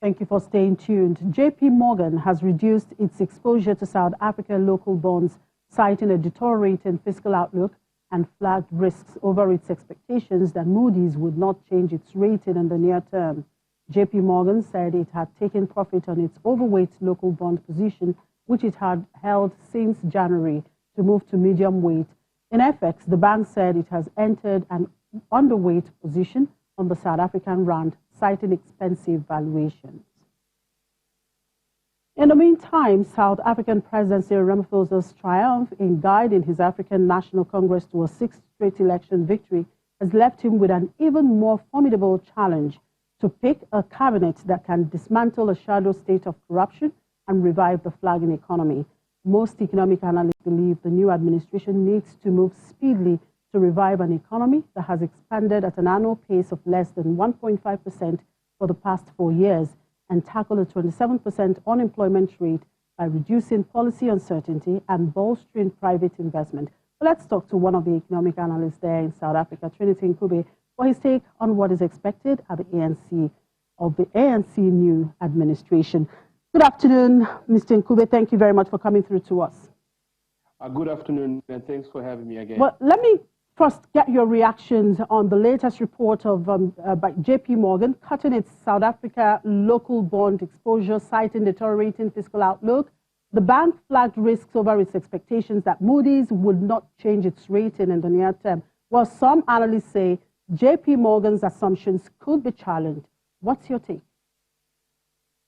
Thank you for staying tuned. JP Morgan has reduced its exposure to South Africa local bonds, citing a deteriorating fiscal outlook and flagged risks over its expectations that Moody's would not change its rating in the near term. JP Morgan said it had taken profit on its overweight local bond position, which it had held since January, to move to medium weight. In FX, the bank said it has entered an underweight position on the South African rand, citing expensive valuations. In the meantime, South African President Cyril Ramaphosa's triumph in guiding his African National Congress to a sixth straight election victory has left him with an even more formidable challenge: to pick a cabinet that can dismantle a shadow state of corruption and revive the flagging economy. Most economic analysts believe the new administration needs to move speedily to revive an economy that has expanded at an annual pace of less than 1.5% for the past 4 years, and tackle a 27% unemployment rate by reducing policy uncertainty and bolstering private investment. But let's talk to one of the economic analysts there in South Africa, Trinity Ncube, for his take on what is expected at the ANC new administration. Good afternoon, Mr. Ncube. Thank you very much for coming through to us. Good afternoon, and thanks for having me again. Well, let me first get your reactions on the latest report of by JP Morgan cutting its South Africa local bond exposure, citing deteriorating fiscal outlook. The bank flagged risks over its expectations that Moody's would not change its rating in the near term, while some analysts say JP Morgan's assumptions could be challenged. What's your take?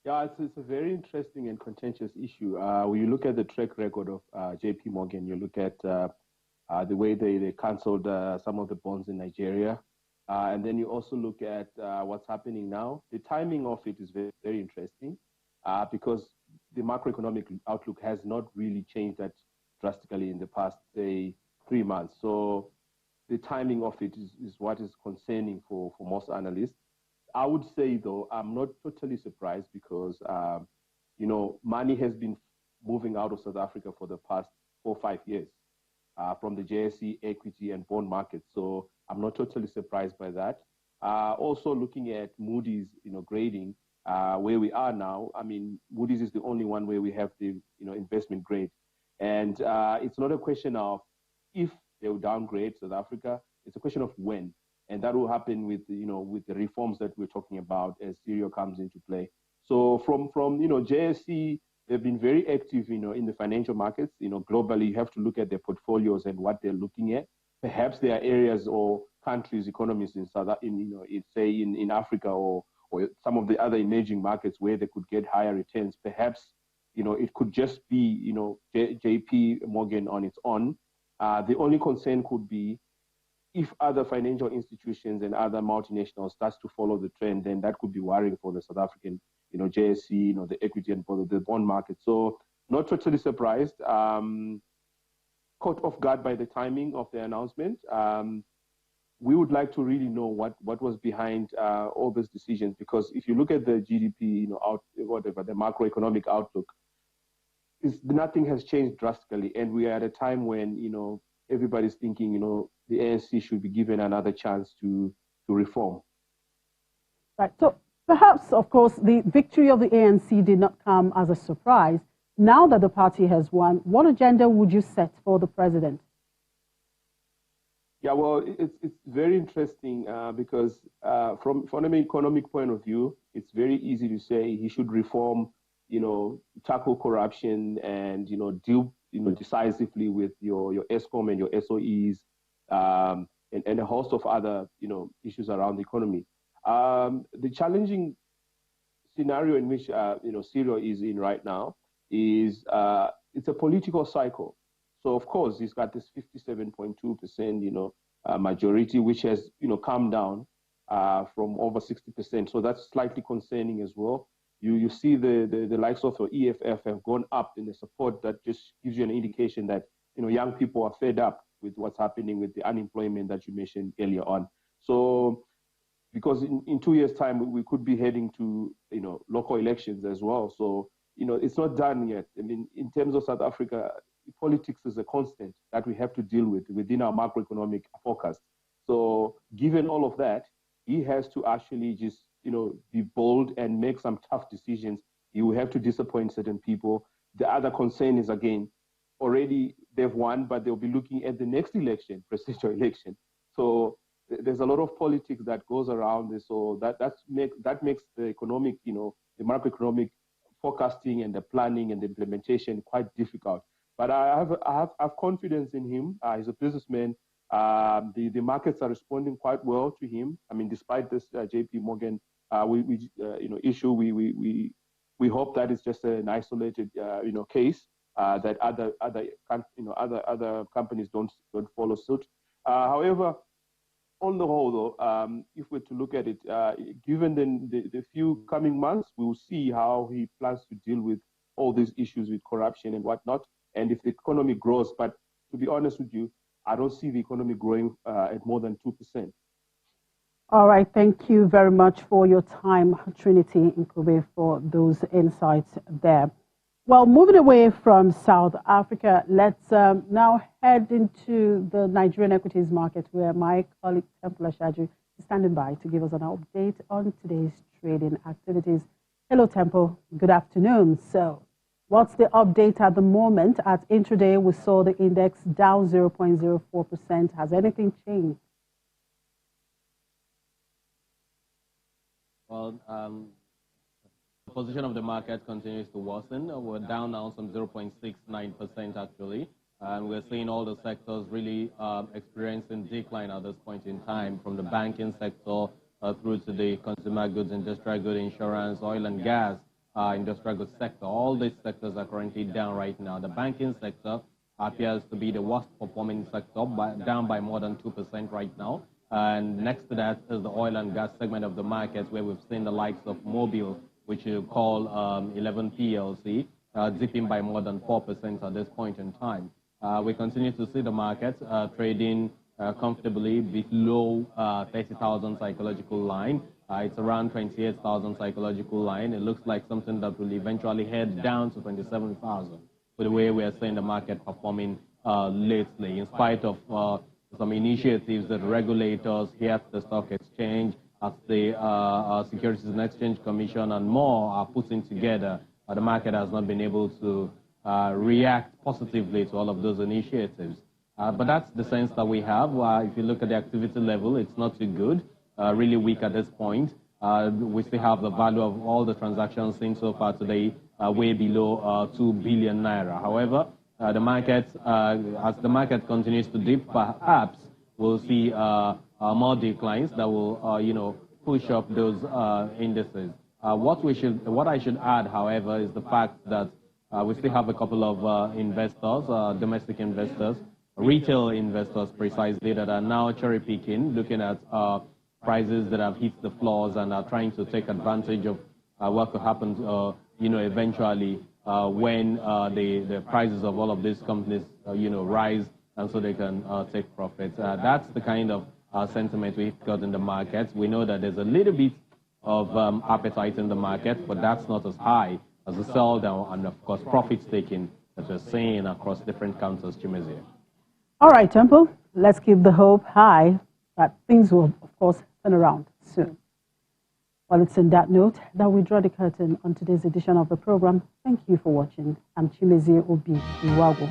Yeah, it's a very interesting and contentious issue. When you look at the track record of JP Morgan, you look at the way they canceled some of the bonds in Nigeria. And then you also look at what's happening now. The timing of it is very, very interesting because the macroeconomic outlook has not really changed that drastically in the past, say, 3 months. So the timing of it is what is concerning for most analysts. I would say, though, I'm not totally surprised because, money has been moving out of South Africa for the past 4 or 5 years. From the JSE equity and bond market. So I'm not totally surprised by that. Also looking at Moody's, grading, where we are now, I mean, Moody's is the only one where we have the, investment grade. And it's not a question of if they will downgrade South Africa, it's a question of when. And that will happen with, with the reforms that we're talking about as Cyril comes into play. So from JSE, they've been very active, in the financial markets. Globally, you have to look at their portfolios and what they're looking at. Perhaps there are areas or countries, economies in in Africa or some of the other emerging markets where they could get higher returns. Perhaps, it could just be, JP Morgan on its own. The only concern could be if other financial institutions and other multinationals starts to follow the trend, then that could be worrying for the South African JSE, the equity and for the bond market. So not totally surprised, caught off guard by the timing of the announcement. We would like to really know what was behind all these decisions, because if you look at the GDP, the macroeconomic outlook, nothing has changed drastically. And we are at a time when, everybody's thinking, the ANC should be given another chance to reform. Right. So perhaps, of course, the victory of the ANC did not come as a surprise. Now that the party has won, what agenda would you set for the president? Yeah, well, it's very interesting because from an economic point of view, it's very easy to say he should reform, tackle corruption and, deal, decisively with your ESCOM and your SOEs and a host of other, issues around the economy. The challenging scenario in which Cyril is in right now is it's a political cycle. So of course he's got this 57.2% majority, which has come down from over 60%. So that's slightly concerning as well. You see the likes of EFF have gone up in the support. That just gives you an indication that young people are fed up with what's happening with the unemployment that you mentioned earlier on. So because in 2 years' time, we could be heading to, local elections as well. So, it's not done yet. I mean, in terms of South Africa, politics is a constant that we have to deal with within our macroeconomic forecast. So given all of that, he has to actually just be bold and make some tough decisions. He will have to disappoint certain people. The other concern is, again, already they've won, but they'll be looking at the next election, presidential election. So there's a lot of politics that goes around this. So that makes the economic, the macroeconomic forecasting and the planning and the implementation quite difficult. But I have confidence in him. He's a businessman. The markets are responding quite well to him. I mean, despite this JP Morgan issue, we hope that it's just an isolated case that other companies don't follow suit. However, on the whole, though, if we're to look at it, given the few coming months, we will see how he plans to deal with all these issues with corruption and whatnot, and if the economy grows. But to be honest with you, I don't see the economy growing at more than 2%. All right. Thank you very much for your time, Trinity Ncube, for those insights there. Well, moving away from South Africa, let's now head into the Nigerian equities market, where my colleague Temple Ashaju is standing by to give us an update on today's trading activities. Hello, Temple. Good afternoon. So, what's the update at the moment? At intraday, we saw the index down 0.04%. Has anything changed? Well, the position of the market continues to worsen. We're down now some 0.69% actually. And we're seeing all the sectors really experiencing decline at this point in time, from the banking sector through to the consumer goods, industrial goods, insurance, oil and gas, industrial goods sector. All these sectors are currently down right now. The banking sector appears to be the worst performing sector, down by more than 2% right now. And next to that is the oil and gas segment of the market, where we've seen the likes of Mobil, which you call 11 PLC, dipping by more than 4% at this point in time. We continue to see the market trading comfortably below 30,000 psychological line. It's around 28,000 psychological line. It looks like something that will eventually head down to 27,000, with the way we are seeing the market performing lately, in spite of some initiatives that regulators here at the stock exchange, at the Securities and Exchange Commission and more are putting together. The market has not been able to react positively to all of those initiatives. But that's the sense that we have. If you look at the activity level, it's not too good, really weak at this point. We still have the value of all the transactions seen so far today way below 2 billion naira. However, the market, as the market continues to dip, perhaps we'll see more declines that will, push up those indices. What I should add, however, is the fact that we still have a couple of investors, domestic investors, retail investors precisely, that are now cherry picking, looking at prices that have hit the floors and are trying to take advantage of what could happen, eventually when the prices of all of these companies, rise, and so they can take profits. That's the kind of sentiment we've got in the market. We know that there's a little bit of appetite in the market, but that's not as high as the sell down and, of course, profits taking that we're seeing across different counters, Chimezie. All right, Temple, let's keep the hope high that things will, of course, turn around soon. Well, it's in that note that we draw the curtain on today's edition of the program. Thank you for watching. I'm Chimezie Obi Iwago.